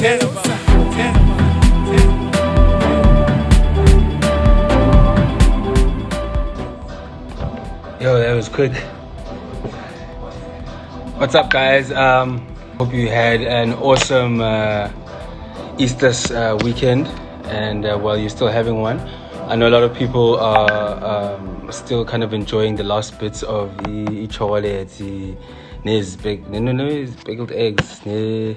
Yo, that was quick. What's up, guys? Hope you had an awesome Easter weekend, and while you're still having one, I know a lot of people are still kind of enjoying the last bits of the ichole, the pickled eggs, the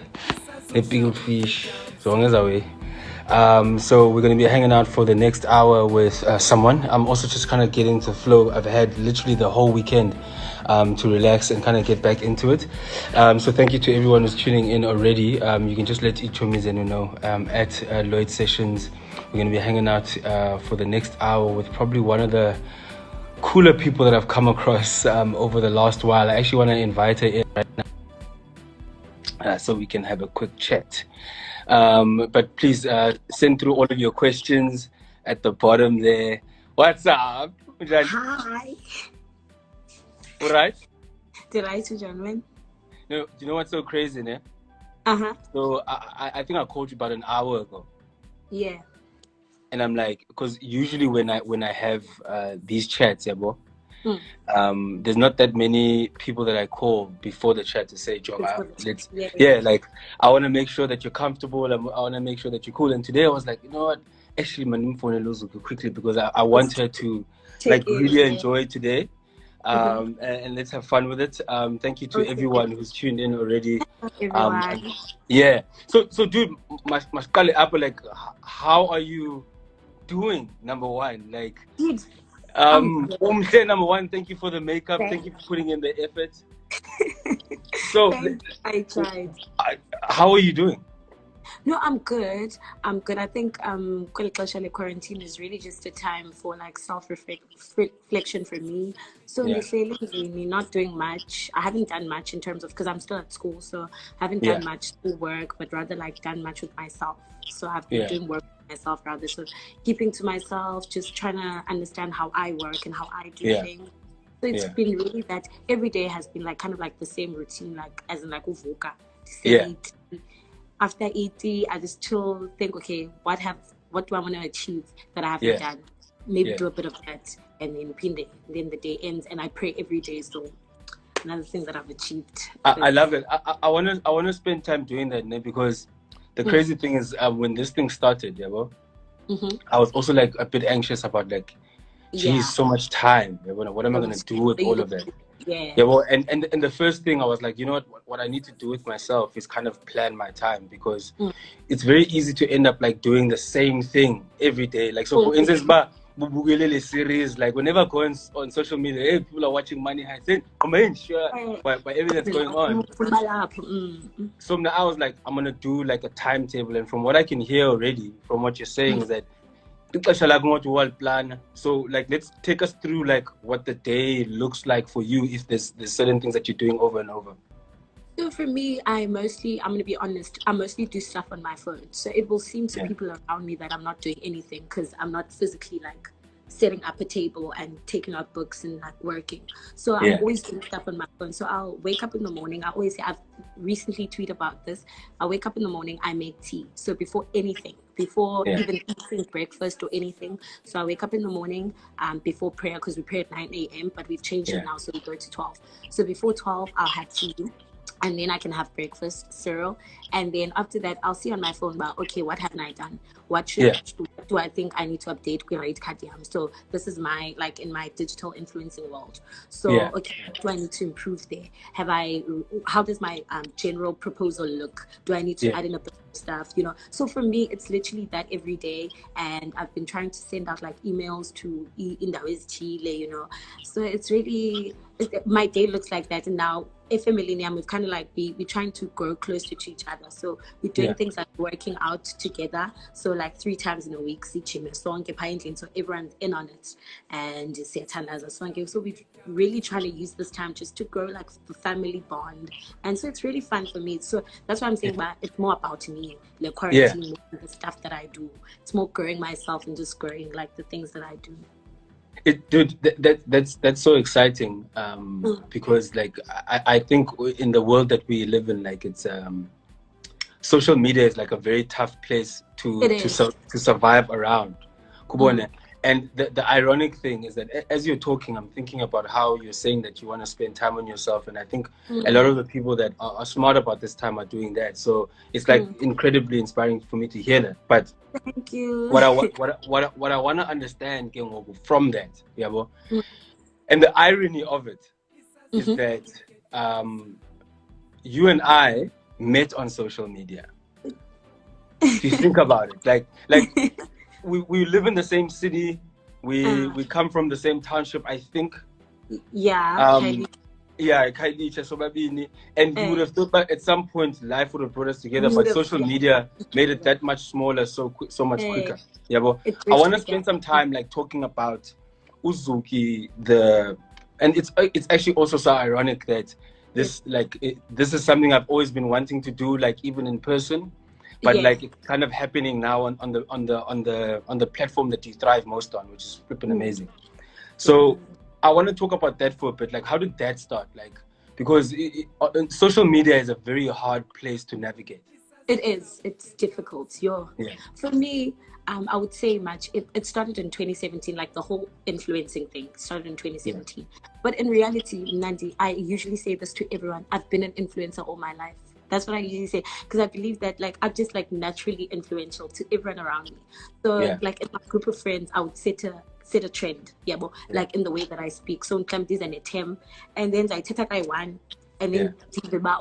pickled fish, so long as away. So we're going to be hanging out for the next hour with someone. I'm also just kind of getting into the flow. I've had literally the whole weekend to relax and kind of get back into it. So thank you to everyone who's tuning in already. You can just let Ichomizenu know at Lloyd Sessions. We're going to be hanging out for the next hour with probably one of the cooler people that I've come across over the last while. I actually want to invite her in right now so we can have a quick chat. But please send through all of your questions at the bottom there. What's up? Hi. All right. Did I to gentlemen? No, do you know what's so crazy, ne? So I think I called you about an hour ago. Yeah. And I'm like, because usually when I have these chats, yeah, bro, there's not that many people that I call before the chat to say, Joe, like I want to make sure that you're comfortable. I want to make sure that you're cool. And today I was like, you know what? Actually, my name phone lose quickly because I want her to really enjoy today. And let's have fun with it. Thank you to everyone who's tuned in already. Yeah. So dude, Mashkale Apple, like, how are you doing? Number one, like, number one, thank you for the makeup. Thank you for putting in the effort. So I tried. How are you doing? No, I'm good. I think quarantine is really just a time for like self-reflection for me. So me not doing much. I haven't done much in terms of, because I'm still at school, so I haven't done much school work, but rather like done much with myself. So I've been doing work with myself rather. So keeping to myself, just trying to understand how I work and how I do things. So it's been really that every day has been like kind of like the same routine, like as in like uvuka. After 80, I just still think, okay, what do I want to achieve that I haven't done? Maybe do a bit of that, and then then the day ends, and I pray every day. So another thing that I've achieved. I love it. I wanna spend time doing that, né? Because the crazy thing is, when this thing started, I was also like a bit anxious about like, geez, so much time. What am I gonna do with all of that? And the first thing I was like, you know what I need to do with myself is kind of plan my time, because it's very easy to end up like doing the same thing every day. Like, so for instance, series, like whenever I go on social media, hey, people are watching Money Heist, then by everything that's going on. So now I was like, I'm gonna do like a timetable, and from what I can hear already, from what you're saying, is that so like, let's take us through like what the day looks like for you, if there's certain things that you're doing over and over. So for me, I'm gonna be honest, I mostly do stuff on my phone. So it will seem to people around me that I'm not doing anything, because I'm not physically like setting up a table and taking out books and like working. So I'm always doing stuff on my phone. So I'll wake up in the morning. I always say, I've recently tweeted about this. I wake up in the morning, I make tea. So before anything, before even eating breakfast or anything. So I wake up in the morning before prayer, because we pray at 9 a.m., but we've changed it now, so we go to 12. So before 12, I'll have tea. And then I can have breakfast, cereal. And then after that, I'll see on my phone about, okay, what haven't I done? What do I think I need to update? So this is my, like, in my digital influencing world. So, okay, what do I need to improve there? How does my general proposal look? Do I need to add in a bit of stuff, you know? So for me, it's literally that every day. And I've been trying to send out like emails to Indawezi Chile, you know? So it's really, my day looks like that. And now, if a millennium, we've kind of like we're trying to grow closer to each other. So we're doing things like working out together. So like 3 times in a week, so everyone's in on it. And so we're really trying to use this time just to grow like the family bond. And so it's really fun for me. So that's why I'm saying it's more about me, like quarantine, the stuff that I do. It's more growing myself and just growing like the things that I do. Dude, that's so exciting, because like I think in the world that we live in, like, it's social media is like a very tough place It is. to survive around. Kubone. And the ironic thing is that as you're talking, I'm thinking about how you're saying that you want to spend time on yourself. And I think a lot of the people that are smart about this time are doing that. So it's like incredibly inspiring for me to hear that. But thank you. what I want to understand from that, yeah, and the irony of it is that you and I met on social media. If you think about it, like we live in the same city, we come from the same township, I think. Yeah. Yeah, and you would have thought that at some point life would have brought us together, but social media made it that much smaller, so much quicker. Yeah, but I want to spend some time like talking about Uzuki, and it's actually also so ironic that this this is something I've always been wanting to do, like even in person, but like it's kind of happening now on the platform that you thrive most on, which is flipping amazing. So I want to talk about that for a bit. Like, how did that start? Like, because social media is a very hard place to navigate. It is. It's difficult. For me, I would say it started in 2017, like the whole influencing thing started in 2017. But in reality, Nandi, I usually say this to everyone. I've been an influencer all my life. That's what I usually say, because I believe that like I'm just like naturally influential to everyone around me. So like in my group of friends, I would set a trend, like in the way that I speak. So these are a term, and then I take one, and then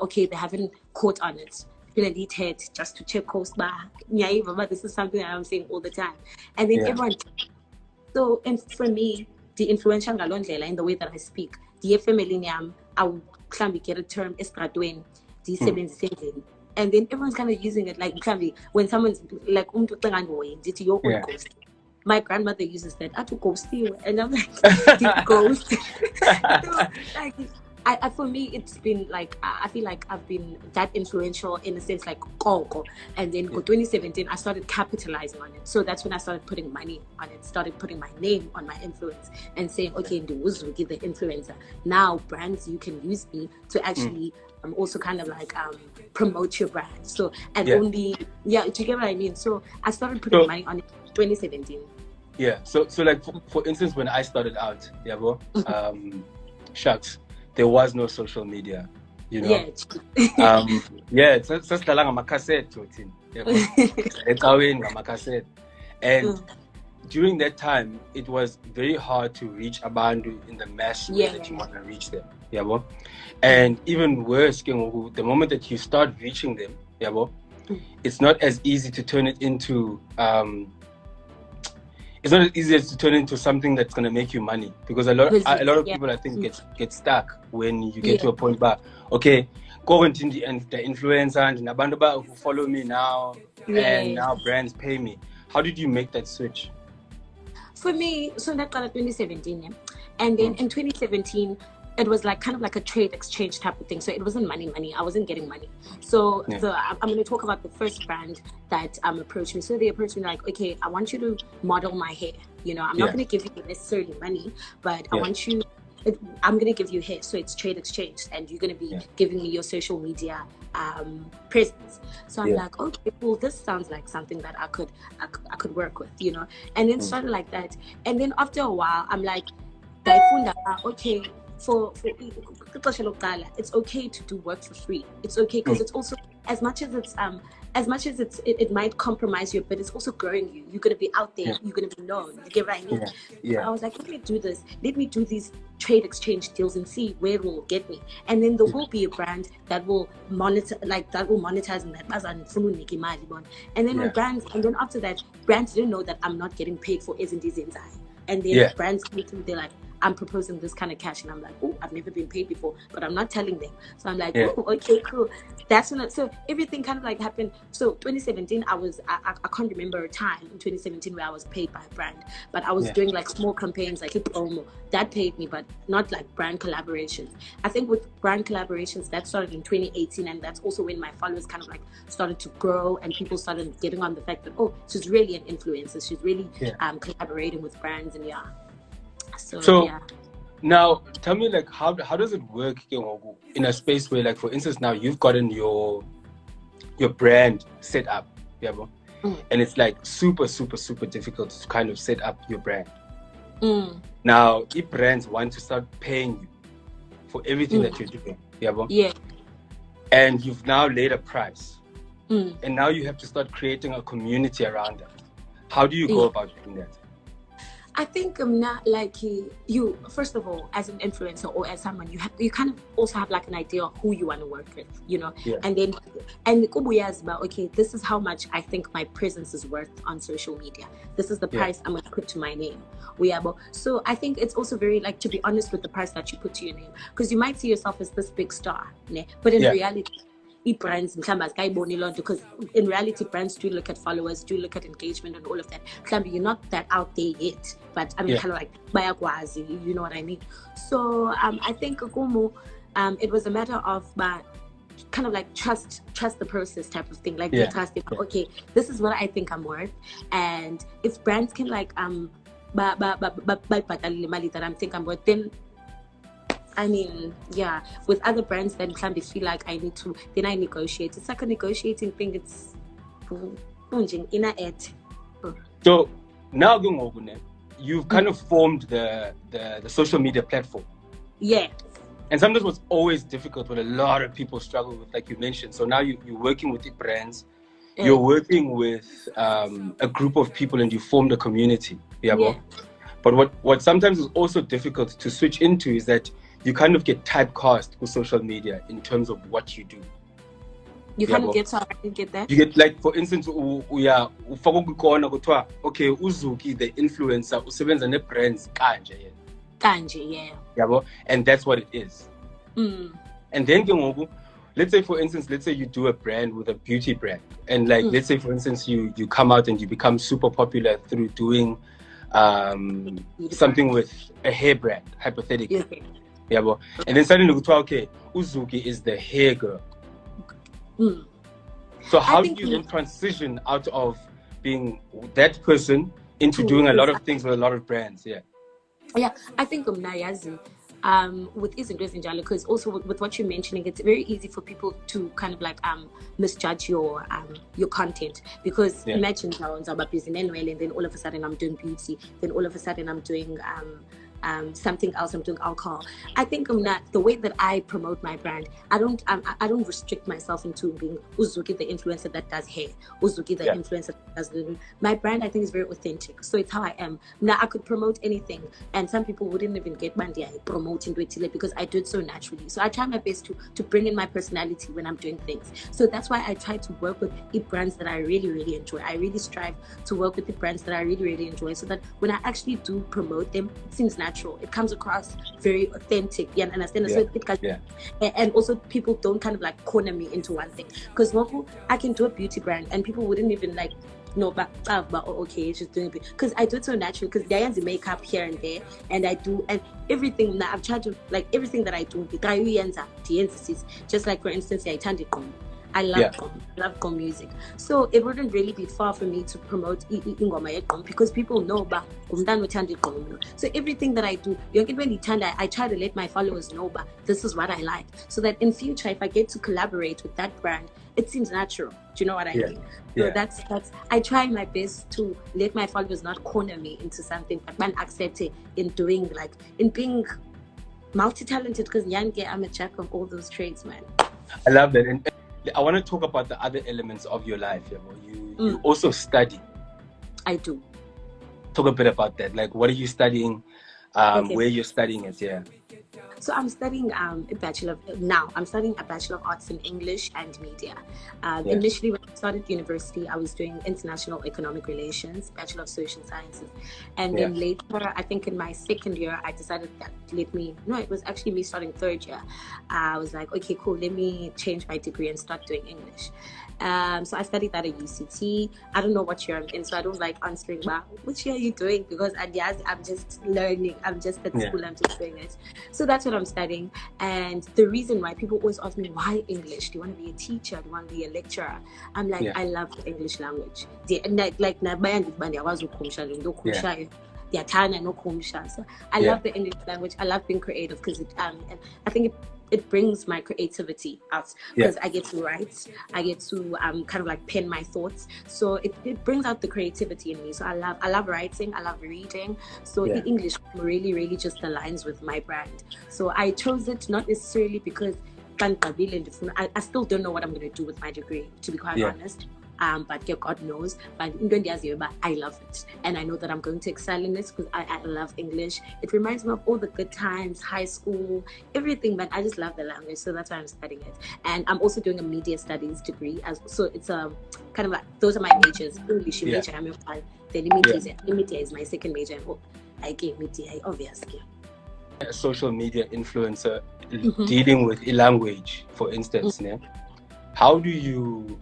okay, they haven't caught on it. Delete it just to check post this is something that I'm saying all the time, and then everyone. So, and for me, the influential in the way that I speak, the family I would get a term estradwen, the and then everyone's kind of using it like when someone's like your own ghost. My grandmother uses that. I took ghost you, and I'm like, ghost. So, like, for me, it's been like I feel like I've been that influential in a sense, like Koko. And then 2017, I started capitalizing on it. So that's when I started putting money on it, started putting my name on my influence, and saying, okay, Nduzuki, the influencer. Now, brands, you can use me to actually also kind of like promote your brand. So only do you get what I mean? So I started putting money on it. 2017. Yeah. So like for instance, when I started out, shucks, there was no social media, you know. It's just like cassette, and during that time, it was very hard to reach Abandu in the mass way that you want to reach them, and even worse, the moment that you start reaching them, it's not as easy to turn it into it's not as easy as to turn into something that's going to make you money, because a lot of people I think get stuck when you get to a point where okay, go into the influencer and nabandu who follow me now and now brands pay me. How did you make that switch? For me, so that got 2017, and then in 2017 it was like kind of like a trade exchange type of thing. So it wasn't money. I wasn't getting money. So I'm going to talk about the first brand that approached me. So they approached me like, okay, I want you to model my hair. I'm not going to give you necessarily money, but I'm going to give you hair. So it's trade exchange, and you're going to be giving me your social media presence. So I'm like, okay, well, this sounds like something that I could work with, and then started like that. And then after a while, I'm like, okay, for it's okay to do work for free. It's okay, because it's also as much as it might compromise you, but it's also growing you. You're gonna be out there. You're gonna be known. You get what I mean? So I was like, let me do this. Let me do these trade exchange deals and see where it will get me. And then there will be a brand that will monetize and that. And then when brands, and then after that, brands didn't know that I'm not getting paid for Ezindizenzai. And then brands come to me, they're like, I'm proposing this kind of cash, and I'm like, oh, I've never been paid before, but I'm not telling them. So I'm like, oh, okay, cool. That's when so everything kind of like happened. So 2017, I can't remember a time in 2017 where I was paid by a brand, but I was doing like small campaigns like promo that paid me, but not like brand collaborations. I think with brand collaborations that started in 2018, and that's also when my followers kind of like started to grow, and people started getting on the fact that, oh, she's really an influencer. She's really collaborating with brands, and So now tell me, like, how does it work in a space where, like, for instance, now you've gotten your your brand set up. And it's like super difficult to kind of set up your brand. Now, if brands want to start paying you for everything that you're doing, and you've now laid a price, and now you have to start creating a community around that. How do you go about doing that? I think I'm not like you. First of all, as an influencer or as someone, you kind of also have like an idea of who you want to work with, and then okay, this is how much I think my presence is worth on social media. This is the price I'm going to put to my name. So I think it's also very like to be honest with the price that you put to your name, because you might see yourself as this big star, but in reality, brands because in reality brands do look at followers, do look at engagement and all of that. You're not that out there yet, but I mean kind of like bayakwazi, you know what I mean? So I think it was a matter of kind of like trust the process type of thing, like trust it. Okay, this is what I think I'm worth, and if brands can like that I think I'm worth, then I mean, with other brands, then they feel like I need to, then I negotiate. It's like a negotiating thing. It's inner it. So now, you've kind of formed the social media platform. Yeah. And sometimes what's always difficult, what a lot of people struggle with, like you mentioned. So now you're working with the brands, you're working with a group of people, and you formed a community. But what sometimes is also difficult to switch into is that you kind of get typecast with social media in terms of what you do. You kind of get, so I didn't get that. You get, like, for instance, okay, Zuki, the influencer, usebenza ne brands kanje. And that's what it is. And then let's say, for instance, you do a brand with a beauty brand, and like let's say, for instance, you come out and you become super popular through doing something with a hair brand, hypothetically. And then suddenly okay, Uzuki is the hair girl. So how do you then transition out of being that person into doing a lot of things with a lot of brands? I think with izinto because also with what you're mentioning, it's very easy for people to kind of like misjudge your content, because imagine I'm busy and then all of a sudden I'm doing beauty, then all of a sudden I'm doing something else, I'm doing alcohol. I think the way that I promote my brand, I don't restrict myself into being Uzuki the influencer that does hair, Uzuki the influencer that does my brand. I think is very authentic, so it's how I am. Now I could promote anything, and some people wouldn't even get Monday promoting it because I do it so naturally. So I try my best to bring in my personality when I'm doing things. So that's why I try to work with the brands that I really, really enjoy. I really strive to work with the brands that I really, really enjoy, so that when I actually do promote them, it seems natural. It comes across very authentic. You understand? So and also people don't kind of like corner me into one thing, because I can do a beauty brand and people wouldn't even like know but okay, she's doing it because I do it so naturally, because there is makeup here and there, and I do, and everything that I've tried to, like everything that I do, just like for instance, I love gqom music. So it wouldn't really be far for me to promote ingoma yegqom, because people know so everything that I do, I try to let my followers know this is what I like, so that in future if I get to collaborate with that brand, it seems natural. Do you know what I mean? So that's I try my best to let my followers not corner me into something, but man accept it in being multi-talented, because I'm a jack of all those trades, man. I love that. And I want to talk about the other elements of your life. You also study. I do. Talk a bit about that. Like, what are you studying? Where you're studying it? So I'm studying I'm studying a Bachelor of Arts in English and Media. Initially, when I started university, I was doing International Economic Relations, Bachelor of Social Sciences. And then later, I think in my second year, I decided that it was actually me starting third year. I was like, okay, cool, let me change my degree and start doing English. So I studied that at UCT. I don't know what year I'm in, so I don't like answering which year are you doing, because I'm just learning. I'm just at school, I'm just doing it. So that's what I'm studying. And the reason why people always ask me, why English? Do you want to be a teacher? Do you want to be a lecturer? I'm like, I love the English language. So I love the English language. I love being creative, because and I think it brings my creativity out, Yeah. because I get to write, I get to kind of like pen my thoughts, so it brings out the creativity in me. So I love writing, I love reading. So Yeah. English really just aligns with my brand. So I chose it not necessarily because I still don't know what I'm going to do with my degree, to be quite Yeah. honest. But yeah, God knows. But I love it, and I know that I'm going to excel in this because I love English. It reminds me of all the good times, high school, everything. But I just love the language, so that's why I'm studying it. And I'm also doing a media studies degree, so it's a kind of like, those are my majors. English Yeah. major, then media is my second major. And I gave media, obviously. A social media influencer Mm-hmm. dealing with language, for instance, how do you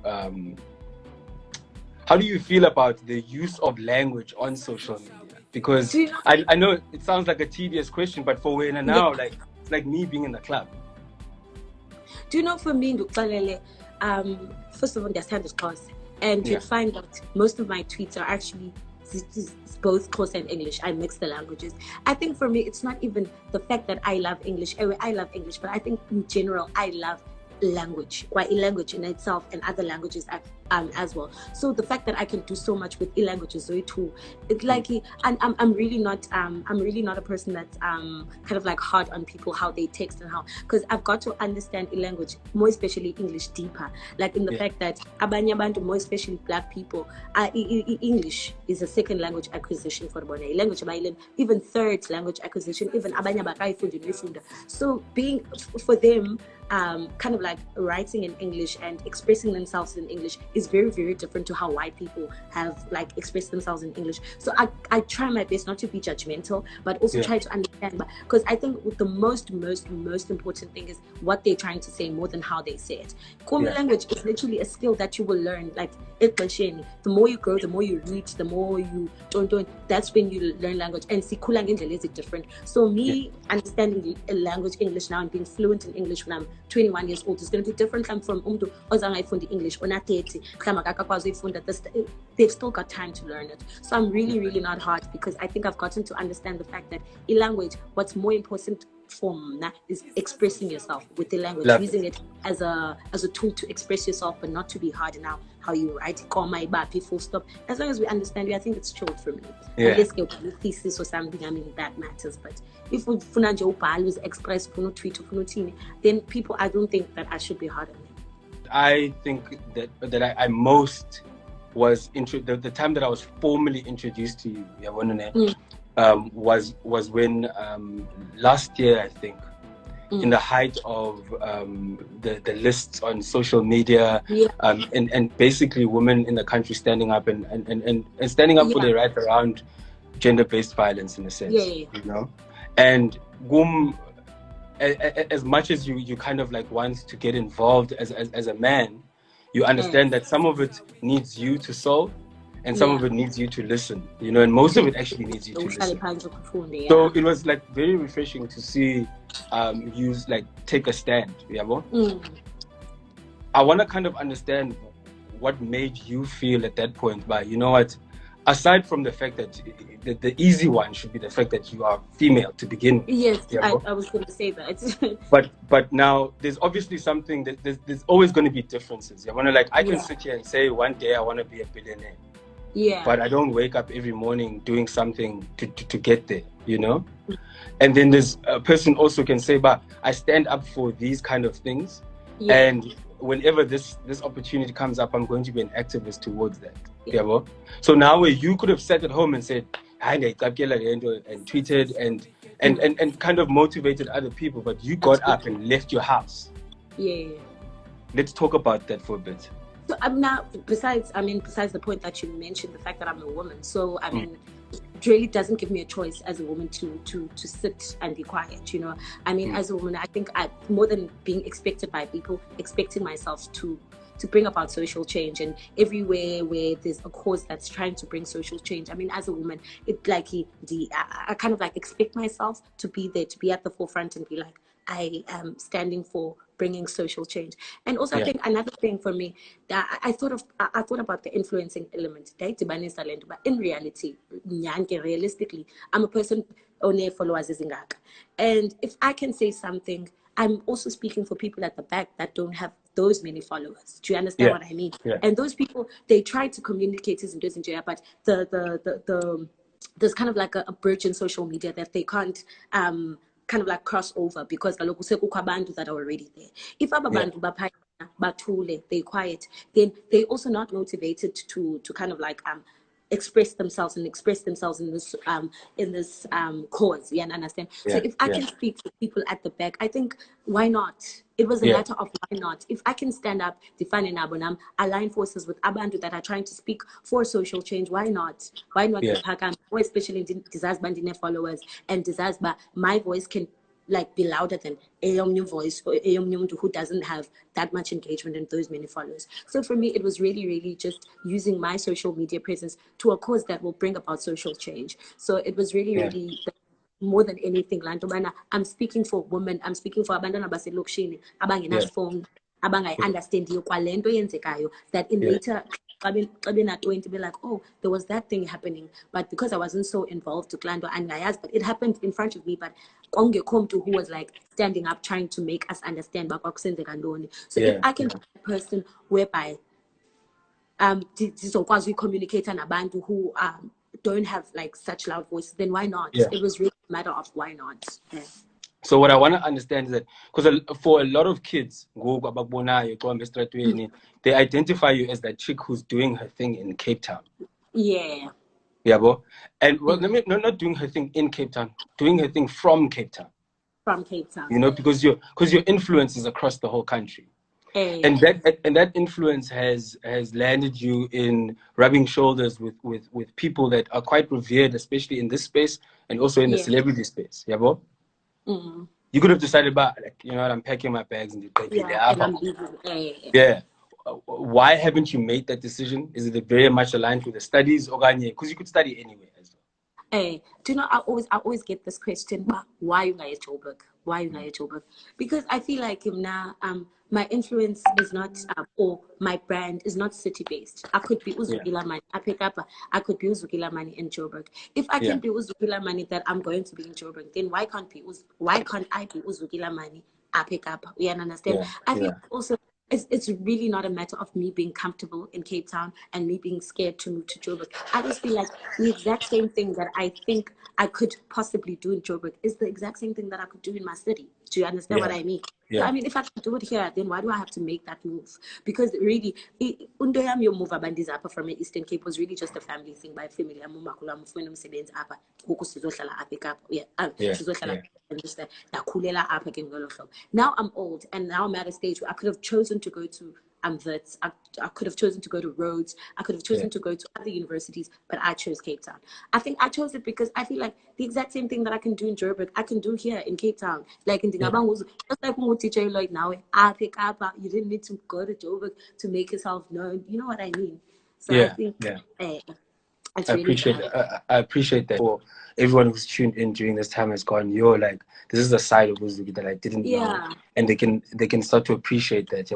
feel about the use of language on social media? Because Do you know? I know it sounds like a tedious question, but for Wena now, Yeah. it's like me being in the club. Do you know, for me, first of all, understand this course, and you'd find that most of my tweets are actually both course and English. I mix the languages. I think for me, it's not even the fact that I love English. I love English, but I think in general, I love language, quite language in itself, and other languages as well. So the fact that I can do so much with languages too, it's like, and I'm really not a person that's kind of like hard on people how they text and how, because I've got to understand language, more especially English, deeper, like in the fact that abanye abantu, more especially Black people, English is a second language acquisition for bona, language even third language acquisition, even abanye abakayifundi nefunda. So being for them, kind of like writing in English and expressing themselves in English is very, very different to how white people have like expressed themselves in English. So I try my best not to be judgmental, but also try to understand, because I think the most important thing is what they're trying to say more than how they say it. Language is literally a skill that you will learn. Like the more you grow, the more you read, the more you don't. That's when you learn language. And sikula ngendlela is different. So me understanding language English now and being fluent in English when I'm 21 years old is going to be different from umuntu ozange ayifunde English ona 30 they've still got time to learn it. So I'm really not hard, because I think I've gotten to understand the fact that in language, what's more important for me is expressing yourself with the language, using it as a tool to express yourself, but not to be hard in how you write, comma, full stop. As long as we understand you, I think it's chilled for me. Unless you have a thesis or something, I mean, that matters. But if we always express, tweet, then people, I don't think that I should be hard on them. I think that I most was the time that I was formally introduced to you, was when last year, I think, in the height of the lists on social media, and basically women in the country standing up and standing up for their right around gender-based violence, in a sense, you know, and as much as you kind of like want to get involved as a man, you understand that some of it needs you to solve and some of it needs you to listen, you know, and most of it actually needs you to listen. So it was like very refreshing to see you like take a stand. I want to kind of understand what made you feel at that point, but you know what, aside from the fact that the easy one should be the fact that you are female to begin with. Yes, I was going to say that. but now there's obviously something that there's always going to be differences. I can sit here and say one day I want to be a billionaire. Yeah. But I don't wake up every morning doing something to get there, you know? And then there's a person also can say, but I stand up for these kind of things. And whenever this opportunity comes up, I'm going to be an activist towards that. So now where you could have sat at home and said, and tweeted and kind of motivated other people, but you got up and left your house. Let's talk about that for a bit. So I'm now, besides the point that you mentioned, the fact that I'm a woman, so I mean, it really doesn't give me a choice as a woman to sit and be quiet, you know. I mean, as a woman, I think more than being expected by people, expecting myself to bring about social change, and everywhere where there's a cause that's trying to bring social change. I mean, as a woman, it's like I kind of like expect myself to be there, to be at the forefront and be like, I am standing for bringing social change. And also, I think another thing for me that I thought about the influencing element, but in reality, realistically, I'm a person only followers is ingaka. And if I can say something, I'm also speaking for people at the back that don't have those many followers. Do you understand Yeah. what I mean? Yeah. And those people, they try to communicate and do it, but there's kind of like a bridge in social media that they can't kind of like cross over, because kaloku sekukho abantu that are already there. If abantu bathule, they quiet, then they also not motivated to kind of like express themselves in this cause. You understand? So if I can speak for people at the back, I think, why not? It was a matter of why not. If I can stand up, define an abonam, align forces with abantu that are trying to speak for social change, why not? Why not? Or especially desires bandine followers, and desires my voice can like be louder than a young new voice, or a young new who doesn't have that much engagement and those many followers. So for me, it was really just using my social media presence to a cause that will bring about social change. So it was really more than anything, I'm speaking for women, I'm speaking for abantwana baselokishini abangenasifowuni, abangayi-understandiyo kwale nto yenzekayo, that in later xa bena-20 be like, oh, there was that thing happening, but because I wasn't so involved to kulaa nto andingayazi, but it happened in front of me, but kwakungekho mntu who was like standing up trying to make us understand uba kwakusenzeka ntoni. So if I can be that person whereby ndizokwazi uyi-communicate nabantu who don't have like such loud voices, then why not? It was really a matter of why not. So what I want to understand is that, because for a lot of kids, they identify you as that chick who's doing her thing in Cape Town. Yeah. Yeah, bro. And well, not doing her thing in Cape Town, doing her thing from Cape Town. From Cape Town. You know, because your influence is across the whole country. And that influence has landed you in rubbing shoulders with people that are quite revered, especially in this space and also in the celebrity space. Yeah, bro? You could have decided about, like, you know what, I'm packing my bags and why haven't you made that decision? Is it very much aligned with the studies? Because you could study anywhere as well. Do you know, I always get this question, why you guys Joburg? Why you guys Joburg? Because I feel like now my influence is not or my brand is not city based. I could be Zuki Lamani. I pick up I could be Zuki Lamani in Joburg. If I can be Zuki Lamani that I'm going to be in Joburg, then why can't I be Zuki Lamani? I pick up. We understand. I think also it's really not a matter of me being comfortable in Cape Town and me being scared to move to Joburg. I just feel like the exact same thing that I think I could possibly do in Joburg is the exact same thing that I could do in my city. Do you understand what I mean? So, I mean, if I can do it here, then why do I have to make that move? Because really, undoyam yo move abandiza apha from Eastern Cape was really just a family thing. By family, amumakulu amufuna umsebenzi apha, ngoku sizohlala apha eKapa. Sizohlala ndakhulela apha ke ngolo hlobo. Now I'm old, and now I'm at a stage where I could have chosen to go to Wits. I could have chosen to go to Rhodes. I could have chosen to go to other universities, but I chose Cape Town. I think I chose it because I feel like the exact same thing that I can do in Joburg, I can do here in Cape Town. Like in Dingabanguzo, just like when teacher Lloyd now, I pick up. You didn't need to go to Joburg to make yourself known. You know what I mean? So I think I appreciate that. For everyone who's tuned in during this time has gone, like, this is a side of Uzuki that I didn't know, and they can start to appreciate that.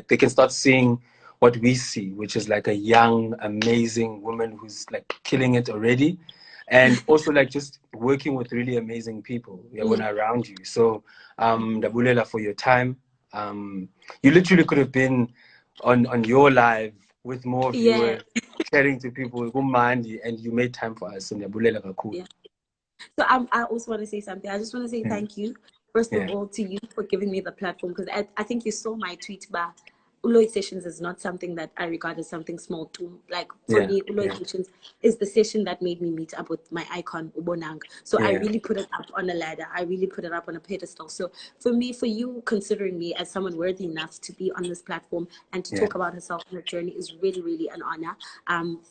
They can start seeing what we see, which is like a young, amazing woman who's like killing it already, and also like just working with really amazing people around you. So Dabulela, for your time. You literally could have been on your live with more viewers, sharing to people, and you made time for us. So I also want to say something. I just want to say thank you, first of all, to you for giving me the platform, because I think you saw my tweet, but Uloy Sessions is not something that I regard as something small too. Like for me, Uloy Sessions is the session that made me meet up with my icon, Ubonang. So I really put it up on a ladder. I really put it up on a pedestal. So for you considering me as someone worthy enough to be on this platform and to talk about herself and her journey is really, really an honor.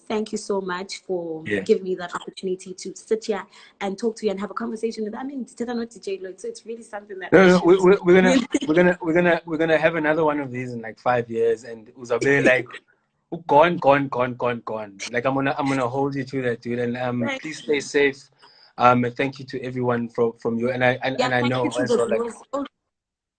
Thank you so much for giving me that opportunity to sit here and talk to you and have a conversation with. I mean, so it's really something that we're gonna have another one of these in like 5 years, and Uzabe like gone. Like I'm gonna hold you to that, dude. And please stay safe. And thank you to everyone from you. And I know also like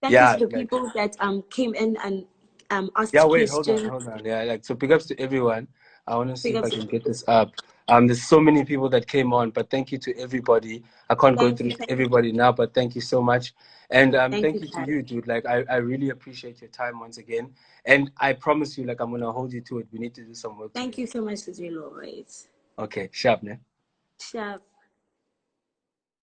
thank you to the people that came in and asked questions. Hold on. Yeah, like, so big ups to everyone. I want to see if I can get this up. There's so many people that came on, but thank you to everybody. I can't go Thank through you. everybody now, but thank you so much. And Thank thank you, you to Chad. you, dude. Like, I really appreciate your time once again. And I promise you, like, I'm going to hold you to it. We need to do some work Thank together. you so much, Zulu. Always. Okay, sharp, ne? Chef.